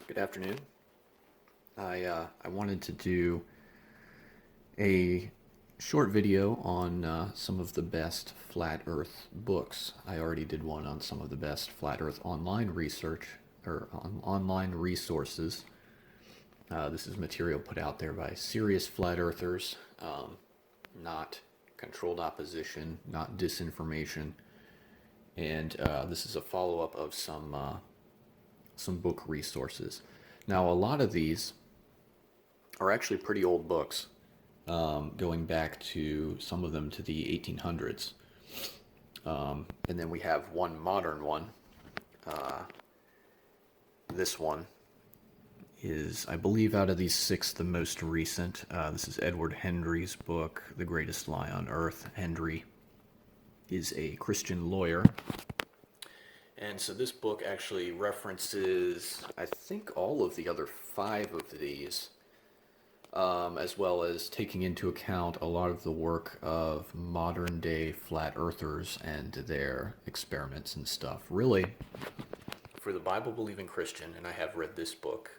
Good afternoon. I wanted to do a short video on some of the best flat Earth books. I already did one on some of the best flat Earth online research or online resources. This is material put out there by serious flat earthers, not controlled opposition, not disinformation. And this is a follow up of some book resources. Now, a lot of these are actually pretty old books, going back to some of them to the 1800s. And then we have one modern one. This one is, I believe, out of these six, the most recent. This is Edward Hendry's book, The Greatest Lie on Earth. Hendry is a Christian lawyer. And so this book actually references, I think, all of the other five of these, as well as taking into account a lot of the work of modern day flat earthers and their experiments and stuff. Really, for the Bible believing Christian, and I have read this book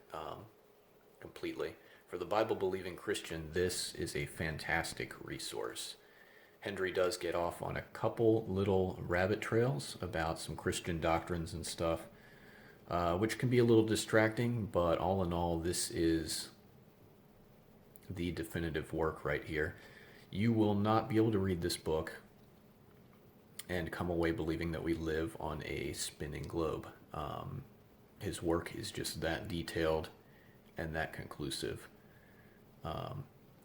completely, for the Bible believing Christian, this is a fantastic resource. Hendry does get off on a couple little rabbit trails about some Christian doctrines and stuff, which can be a little distracting, but all in all, this is the definitive work right here. You will not be able to read this book and come away believing that we live on a spinning globe. His work is just that detailed and that conclusive.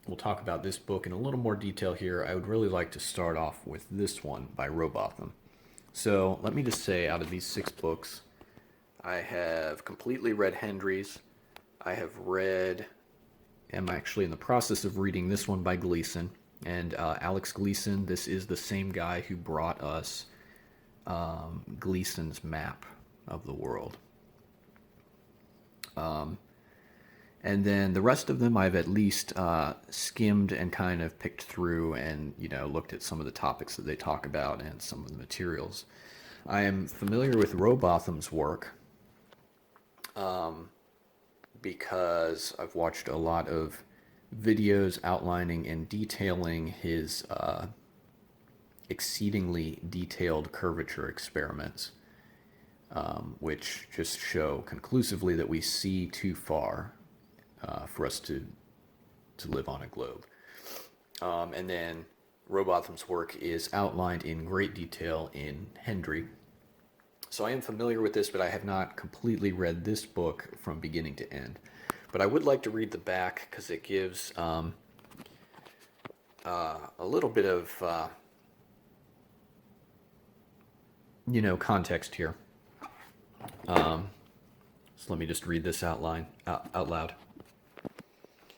We'll talk about this book in a little more detail here. I would really like to start off with this one by Rowbotham. So let me just say, out of these six books, I have completely read Hendry's. I'm actually in the process of reading this one by Gleason. And Alex Gleason, this is the same guy who brought us Gleason's map of the world. And then the rest of them I've at least skimmed and kind of picked through and, looked at some of the topics that they talk about and some of the materials. I am familiar with Rowbotham's work because I've watched a lot of videos outlining and detailing his exceedingly detailed curvature experiments, which just show conclusively that we see too far for us to live on a globe. And then Rowbotham's work is outlined in great detail in Hendry. So I am familiar with this, but I have not completely read this book from beginning to end. But I would like to read the back because it gives a little bit of context here. So let me just read this out loud.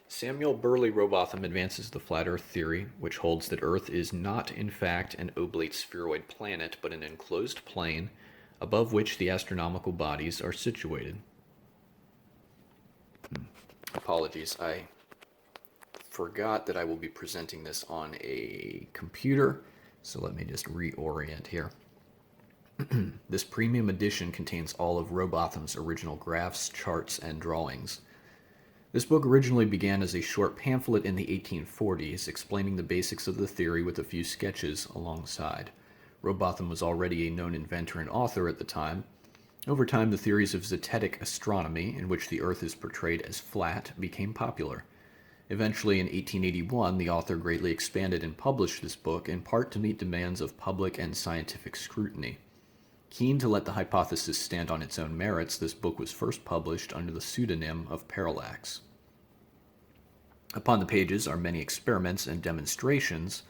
Samuel Burley Rowbotham advances the flat Earth theory, which holds that Earth is not in fact an oblate spheroid planet, but an enclosed plane above which the astronomical bodies are situated. Apologies, I forgot that I will be presenting this on a computer, so let me just reorient here. This premium edition contains all of Rowbotham's original graphs, charts, and drawings. This book originally began as a short pamphlet in the 1840s, explaining the basics of the theory with a few sketches alongside. Rowbotham was already a known inventor and author at the time. Over time, the theories of zetetic astronomy, in which the Earth is portrayed as flat, became popular. Eventually, in 1881, the author greatly expanded and published this book, in part to meet demands of public and scientific scrutiny. Keen to let the hypothesis stand on its own merits, this book was first published under the pseudonym of Parallax. Upon the pages are many experiments and demonstrations,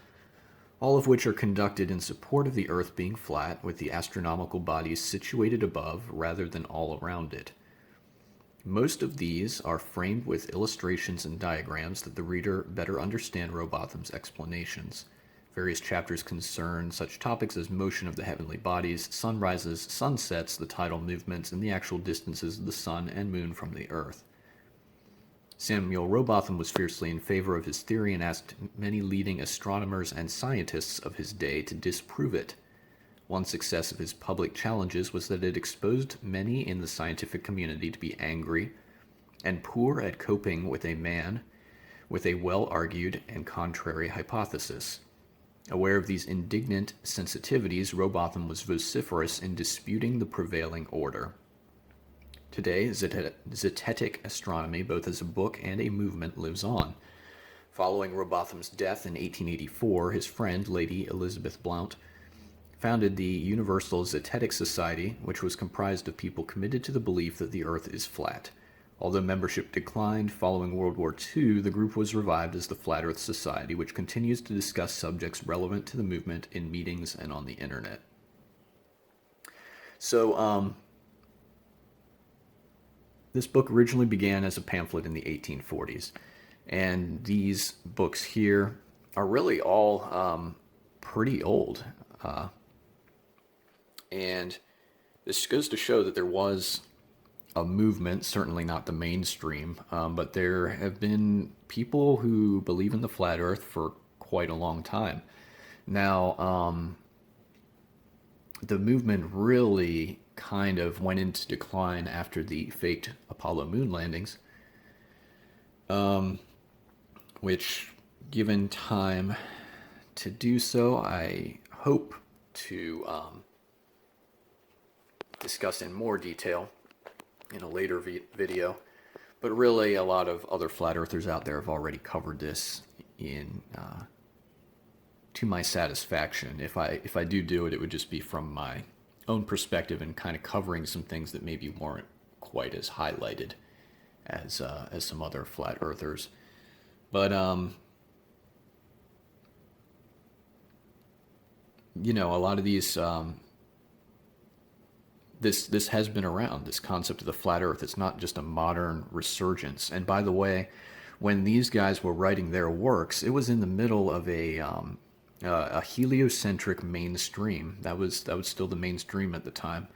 all of which are conducted in support of the Earth being flat, with the astronomical bodies situated above rather than all around it. Most of these are framed with illustrations and diagrams that the reader better understand Rowbotham's explanations. Various chapters concern such topics as motion of the heavenly bodies, sunrises, sunsets, the tidal movements, and the actual distances of the sun and moon from the Earth. Samuel Rowbotham was fiercely in favor of his theory and asked many leading astronomers and scientists of his day to disprove it. One success of his public challenges was that it exposed many in the scientific community to be angry, and poor at coping with a man with a well-argued and contrary hypothesis. Aware of these indignant sensitivities, Rowbotham was vociferous in disputing the prevailing order. Today, Zetetic astronomy, both as a book and a movement, lives on. Following Rowbotham's death in 1884, his friend, Lady Elizabeth Blount, founded the Universal Zetetic Society, which was comprised of people committed to the belief that the Earth is flat. Although membership declined following World War II, the group was revived as the Flat Earth Society, which continues to discuss subjects relevant to the movement in meetings and on the internet. So, this book originally began as a pamphlet in the 1840s, and these books here are really all pretty old. And this goes to show that there was a movement, certainly not the mainstream, but there have been people who believe in the flat earth for quite a long time. Now, the movement really kind of went into decline after the faked Apollo moon landings, which, given time to do so, I hope to discuss in more detail in a later video. But really, a lot of other flat earthers out there have already covered this in to my satisfaction. If I do it, it would just be from my own perspective and kind of covering some things that maybe weren't quite as highlighted as some other flat earthers. But you know, a lot of these this has been around, this concept of the flat earth. It's not just a modern resurgence. And by the way, when these guys were writing their works, it was in the middle of a heliocentric mainstream. That was still the mainstream at the time.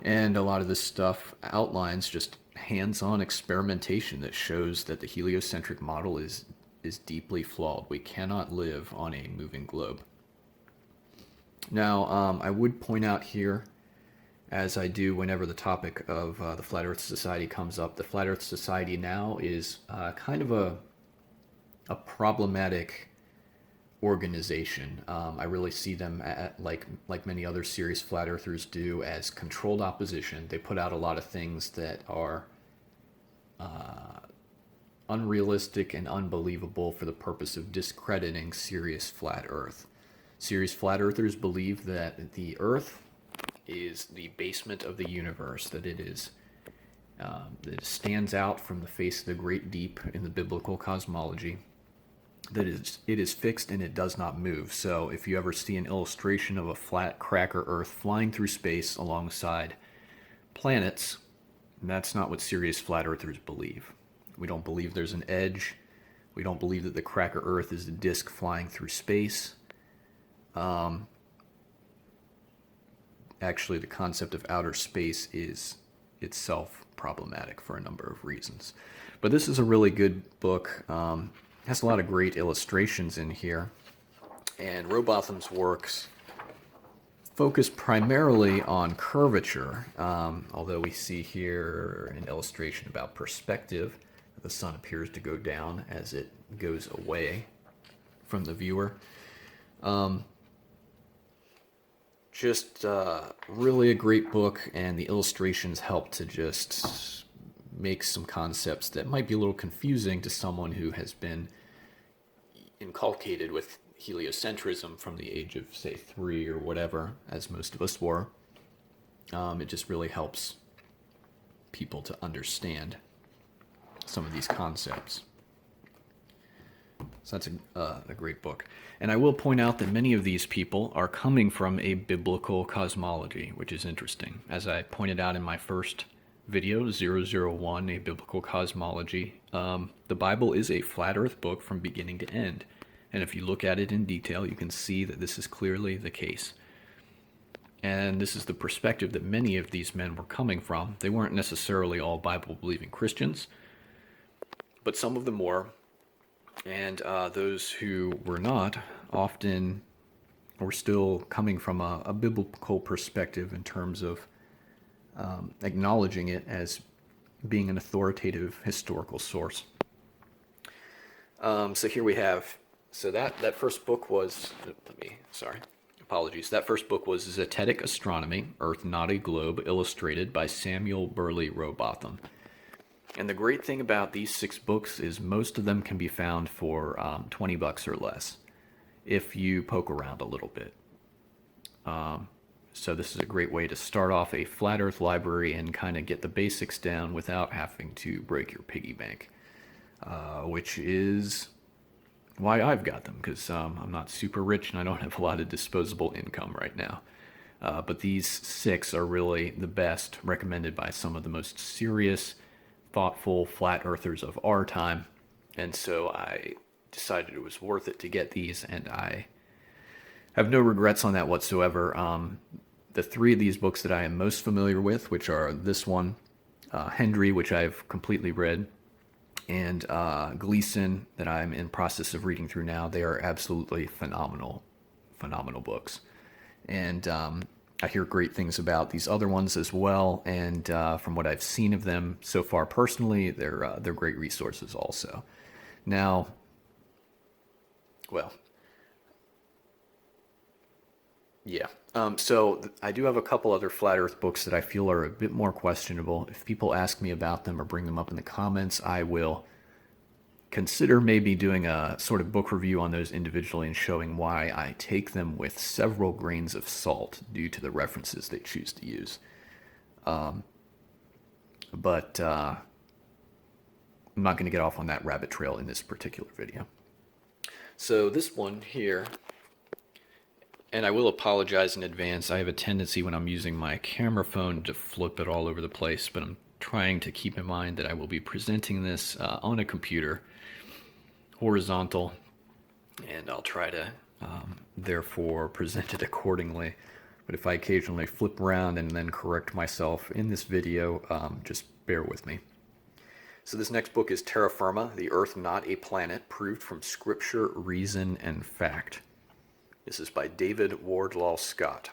And a lot of this stuff outlines just hands-on experimentation that shows that the heliocentric model is deeply flawed. We cannot live on a moving globe. Now, I would point out here, as I do whenever the topic of the Flat Earth Society comes up, the Flat Earth Society now is kind of a problematic organization. I really see them like many other serious flat earthers do, as controlled opposition. They put out a lot of things that are unrealistic and unbelievable for the purpose of discrediting serious flat earth. Serious flat earthers believe that the earth is the basement of the universe, that it is that it stands out from the face of the great deep in the biblical cosmology, that it is fixed and it does not move. So if you ever see an illustration of a flat cracker Earth flying through space alongside planets, that's not what serious flat earthers believe. We don't believe there's an edge. We don't believe that the cracker Earth is a disk flying through space. Actually, the concept of outer space is itself problematic for a number of reasons. But this is a really good book. Has a lot of great illustrations in here. And Rowbotham's works focus primarily on curvature, although we see here an illustration about perspective. The sun appears to go down as it goes away from the viewer. Just really a great book, and the illustrations help to just make some concepts that might be a little confusing to someone who has been inculcated with heliocentrism from the age of, say, 3 or whatever, as most of us were. It just really helps people to understand some of these concepts. So that's a great book. And I will point out that many of these people are coming from a biblical cosmology, which is interesting. As I pointed out in my first video, 001, A Biblical Cosmology, the Bible is a flat earth book from beginning to end. And if you look at it in detail, you can see that this is clearly the case. And this is the perspective that many of these men were coming from. They weren't necessarily all Bible-believing Christians, but some of them were. And those who were not often were still coming from a biblical perspective in terms of acknowledging it as being an authoritative historical source. So here we have, so that first book was, apologies. That first book was Zetetic Astronomy, Earth Not a Globe, illustrated by Samuel Burley Rowbotham. And the great thing about these 6 books is most of them can be found for $20 or less if you poke around a little bit. So this is a great way to start off a flat Earth library and kind of get the basics down without having to break your piggy bank, which is why I've got them, because I'm not super rich and I don't have a lot of disposable income right now. But these 6 are really the best, recommended by some of the most serious, thoughtful flat earthers of our time. And so I decided it was worth it to get these, and I have no regrets on that whatsoever. The 3 of these books that I am most familiar with, which are this one, Hendry, which I've completely read, and Gleason, that I'm in process of reading through now, they are absolutely phenomenal books. And I hear great things about these other ones as well, and from what I've seen of them so far personally, they're great resources also. Now, well, yeah. So I do have a couple other flat Earth books that I feel are a bit more questionable. If people ask me about them or bring them up in the comments, I will consider maybe doing a sort of book review on those individually and showing why I take them with several grains of salt due to the references they choose to use. But I'm not going to get off on that rabbit trail in this particular video. So this one here, and I will apologize in advance. I have a tendency when I'm using my camera phone to flip it all over the place, but I'm trying to keep in mind that I will be presenting this on a computer, horizontal, and I'll try to therefore present it accordingly. But if I occasionally flip around and then correct myself in this video, just bear with me. So this next book is Terra Firma, The Earth Not a Planet, Proved from Scripture, Reason, and Fact. This is by David Wardlaw Scott.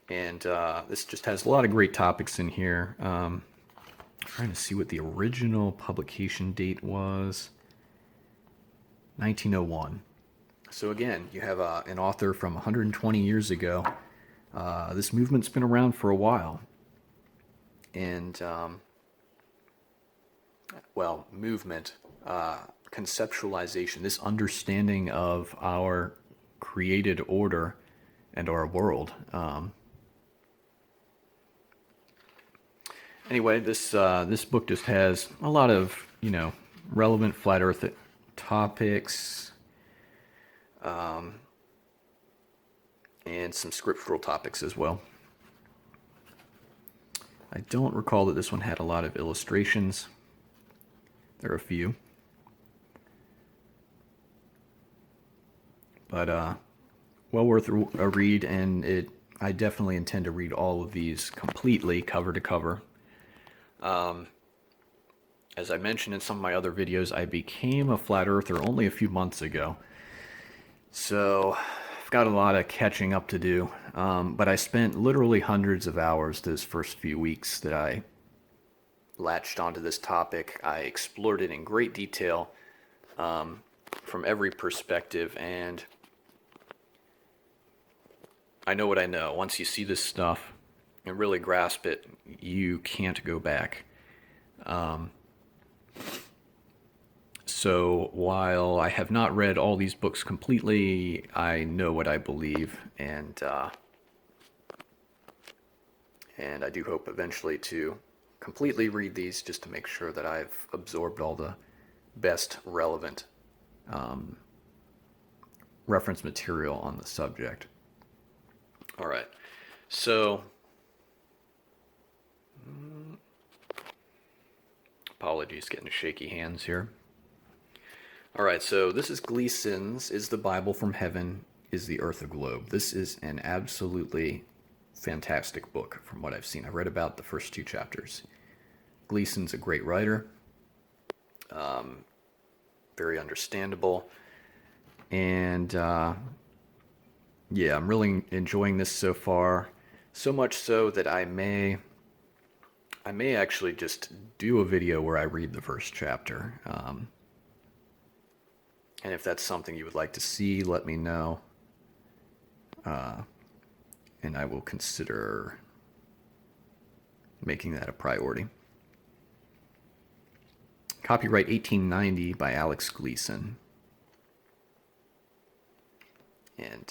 And this just has a lot of great topics in here. Trying to see what the original publication date was. 1901. So again, you have an author from 120 years ago. This movement's been around for a while. And, movement, conceptualization, this understanding of our created order and our world. Anyway, this book just has a lot of, relevant flat Earth topics, and some scriptural topics as well. I don't recall that this one had a lot of illustrations. There are a few. But well worth a read, and I definitely intend to read all of these completely, cover to cover. As I mentioned in some of my other videos, I became a flat earther only a few months ago. So I've got a lot of catching up to do. But I spent literally hundreds of hours those first few weeks that I latched onto this topic. I explored it in great detail from every perspective, and I know what I know. Once you see this stuff and really grasp it, you can't go back. So while I have not read all these books completely, I know what I believe, and I do hope eventually to completely read these just to make sure that I've absorbed all the best relevant reference material on the subject. All right, so apologies, getting shaky hands here. All right, so this is Gleason's Is the Bible from Heaven? Is the Earth a Globe? This is an absolutely fantastic book from what I've seen. I read about the first 2 chapters. Gleason's a great writer, very understandable, and yeah, I'm really enjoying this so far. So much so that I may I may actually just do a video where I read the first chapter. And if that's something you would like to see, let me know. And I will consider making that a priority. Copyright 1890 by Alex Gleason. And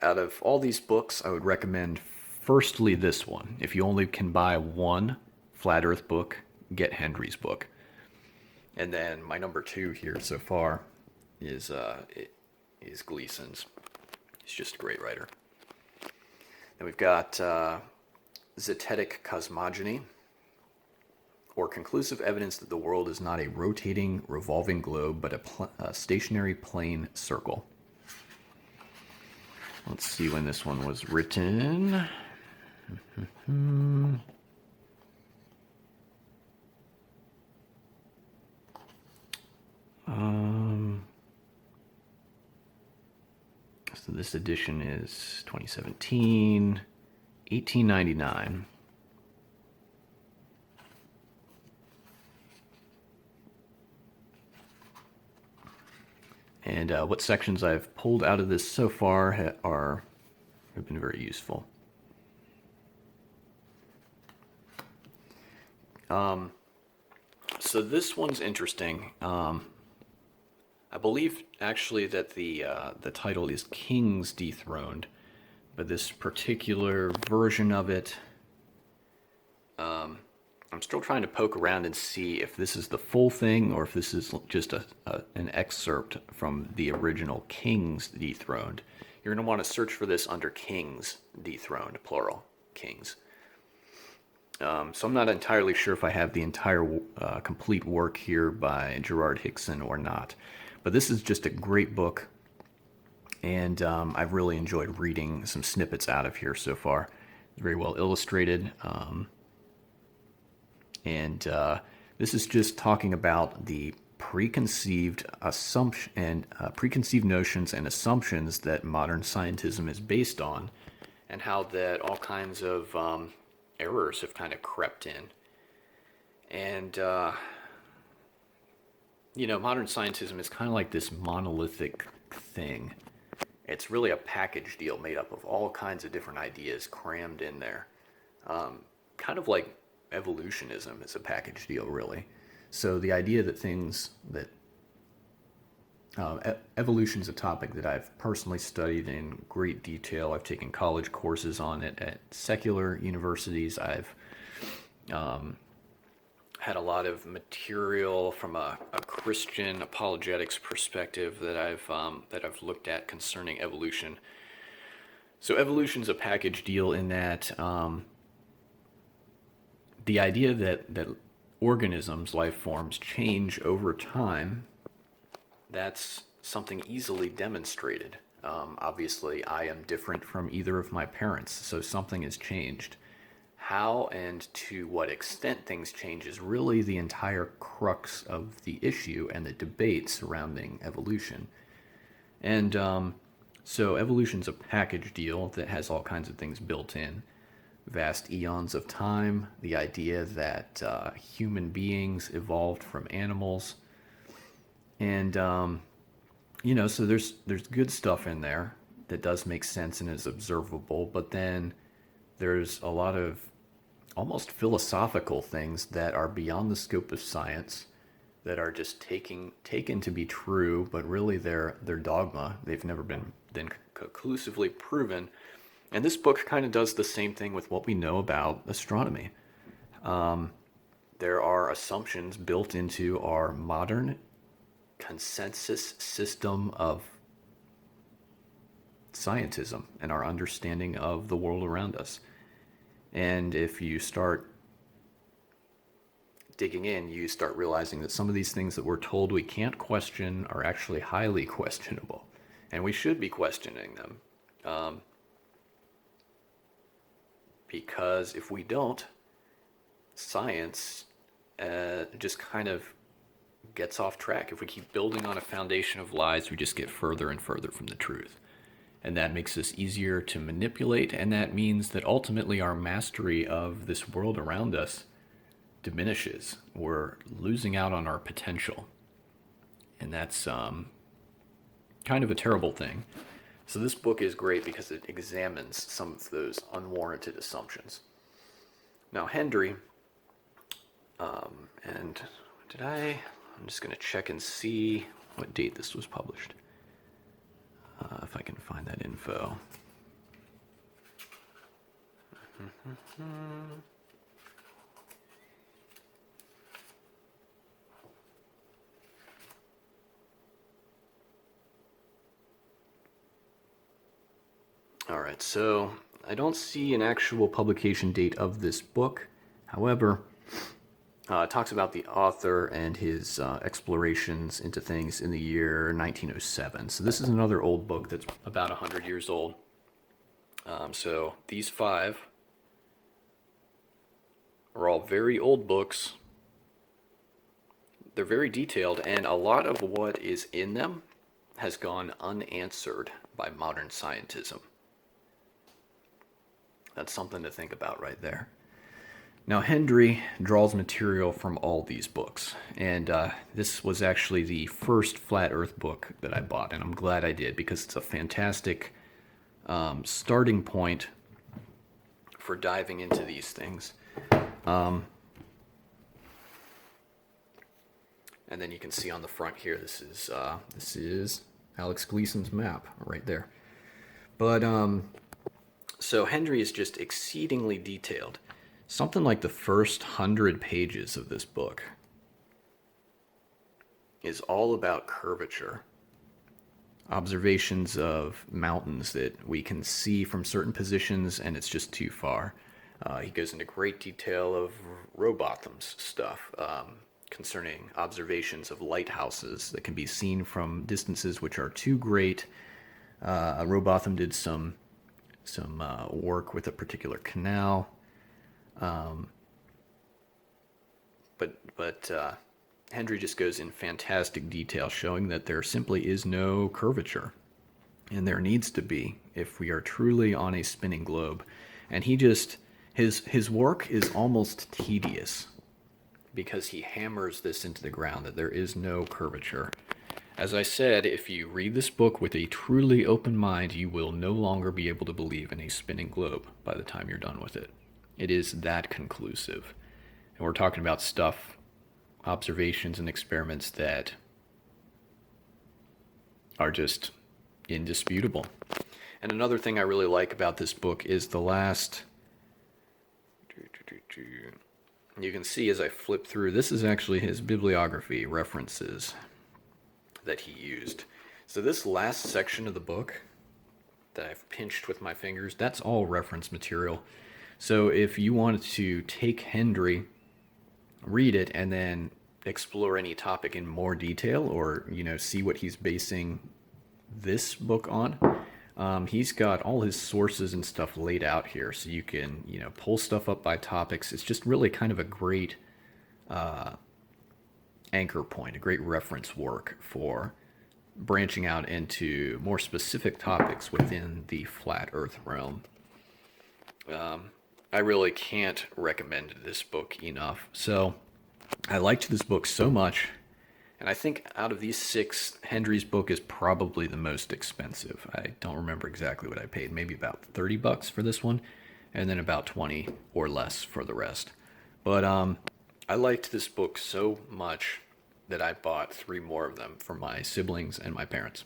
out of all these books, I would recommend firstly this one. If you only can buy one Flat Earth book, get Hendry's book. And then my number 2 here so far is Gleason's. He's just a great writer. Then we've got Zetetic Cosmogony, or conclusive evidence that the world is not a rotating, revolving globe, but a stationary plane circle. Let's see when this one was written. So this edition is 2017, 1899. And what sections I've pulled out of this so far have been very useful. So this one's interesting. I believe actually that the title is Kings Dethroned, but this particular version of it, I'm still trying to poke around and see if this is the full thing or if this is just an excerpt from the original Kings Dethroned. You're going to want to search for this under Kings Dethroned, plural, Kings. So I'm not entirely sure if I have the entire complete work here by Gerard Hickson or not. But this is just a great book, and I've really enjoyed reading some snippets out of here so far. It's very well illustrated. And this is just talking about the preconceived assumption and preconceived notions and assumptions that modern scientism is based on, and how that all kinds of errors have kind of crept in. And modern scientism is kind of like this monolithic thing. It's really a package deal made up of all kinds of different ideas crammed in there. Kind of like evolutionism is a package deal, really. So the idea that evolution is a topic that I've personally studied in great detail. I've taken college courses on it at secular universities. I've had a lot of material from a Christian apologetics perspective that I've looked at concerning evolution. So evolution's a package deal in that the idea that organisms, life forms, change over time, that's something easily demonstrated. Obviously, I am different from either of my parents, so something has changed. How and to what extent things change is really the entire crux of the issue and the debate surrounding evolution. And so evolution's a package deal that has all kinds of things built in. Vast eons of time, the idea that human beings evolved from animals. And, so there's good stuff in there that does make sense and is observable, but then there's a lot of almost philosophical things that are beyond the scope of science, that are just taken to be true, but really they're dogma. They've never been conclusively proven. And this book kind of does the same thing with what we know about astronomy. There are assumptions built into our modern consensus system of scientism and our understanding of the world around us. And if you start digging in, you start realizing that some of these things that we're told we can't question are actually highly questionable. And we should be questioning them. Because if we don't, science just kind of gets off track. If we keep building on a foundation of lies, we just get further and further from the truth. and that makes us easier to manipulate, and that means that ultimately our mastery of this world around us diminishes. We're losing out on our potential, and that's kind of a terrible thing. So this book is great because it examines some of those unwarranted assumptions. Now, Hendry, and I'm just going to check and see what date this was published. If I can find that info. All right, so I don't see an actual publication date of this book. However, it talks about the author and his explorations into things in the year 1907. So this is another old book that's about 100 years old. So these 5 are all very old books. They're very detailed, and a lot of what is in them has gone unanswered by modern scientism. That's something to think about right there. Now, Hendry draws material from all these books, and this was actually the first Flat Earth book that I bought, and I'm glad I did because it's a fantastic starting point for diving into these things. And then you can see on the front here, this is Alex Gleason's map right there. But so Hendry is just exceedingly detailed. Something like the first 100 pages of this book is all about curvature. Observations of mountains that we can see from certain positions and it's just too far. He goes into great detail of Rowbotham's stuff concerning observations of lighthouses that can be seen from distances which are too great. Rowbotham did some work with a particular canal. But Hendry just goes in fantastic detail, showing that there simply is no curvature, and there needs to be if we are truly on a spinning globe. And he just his work is almost tedious because he hammers this into the ground that there is no curvature. As I said, if you read this book with a truly open mind, you will no longer be able to believe in a spinning globe by the time you're done with it. It is that conclusive. And we're talking about stuff, observations and experiments that are just indisputable. And another thing I really like about this book is the last... You can see as I flip through, this is actually his bibliography references that he used. So this last section of the book that I've pinched with my fingers, that's all reference material. So if you wanted to take Hendry, read it, and then explore any topic in more detail, or see what he's basing this book on, he's got all his sources and stuff laid out here, so you can pull stuff up by topics. It's just really kind of a great anchor point, a great reference work for branching out into more specific topics within the flat Earth realm. I really can't recommend this book enough. So I liked this book so much, and I think out of these 6, Hendry's book is probably the most expensive. I don't remember exactly what I paid, maybe about $30 for this one, and then about 20 or less for the rest. But I liked this book so much that I bought 3 more of them for my siblings and my parents.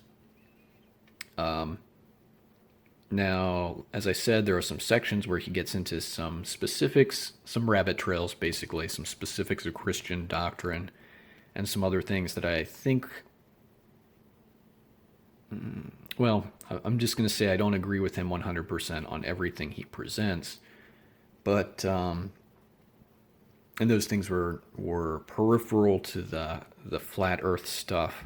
Now, as I said, there are some sections where he gets into some specifics, some rabbit trails, basically, some specifics of Christian doctrine, and some other things that I think, well, I'm just going to say I don't agree with him 100% on everything he presents, but, and those things were peripheral to the flat earth stuff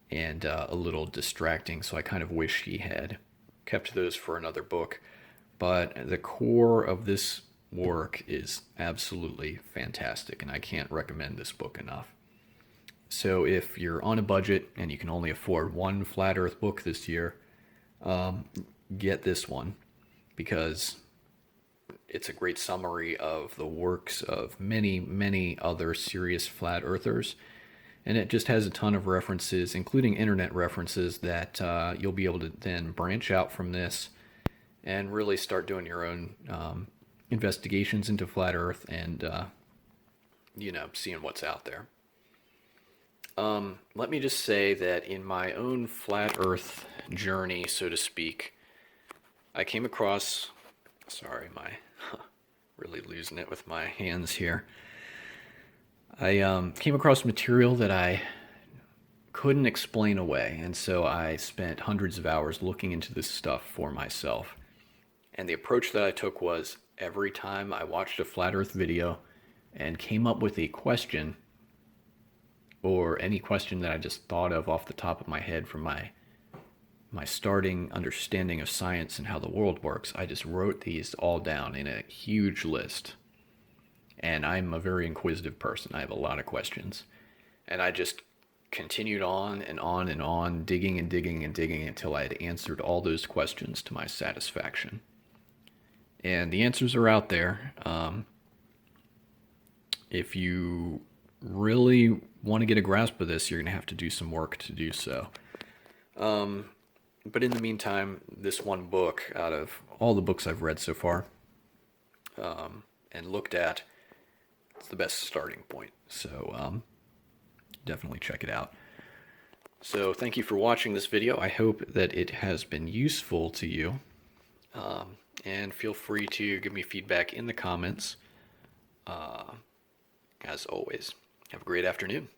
and a little distracting, so I kind of wish he had kept those for another book. But the core of this work is absolutely fantastic, and I can't recommend this book enough. So if you're on a budget and you can only afford one flat earth book this year, get this one because it's a great summary of the works of many, many other serious flat earthers. And it just has a ton of references, including internet references, that you'll be able to then branch out from this and really start doing your own investigations into flat Earth and, seeing what's out there. Let me just say that in my own flat Earth journey, so to speak, I came across. Sorry, my really losing it with my hands here. I came across material that I couldn't explain away, and so I spent hundreds of hours looking into this stuff for myself. And the approach that I took was every time I watched a flat Earth video and came up with a question or any question that I just thought of off the top of my head from my starting understanding of science and how the world works, I just wrote these all down in a huge list. And I'm a very inquisitive person. I have a lot of questions. And I just continued on and on and on, digging and digging and digging until I had answered all those questions to my satisfaction. And the answers are out there. If you really want to get a grasp of this, you're going to have to do some work to do so. But in the meantime, this one book, out of all the books I've read so far and looked at, it's the best starting point. So definitely check it out. So thank you for watching this video. I hope that it has been useful to you. And feel free to give me feedback in the comments. As always, have a great afternoon.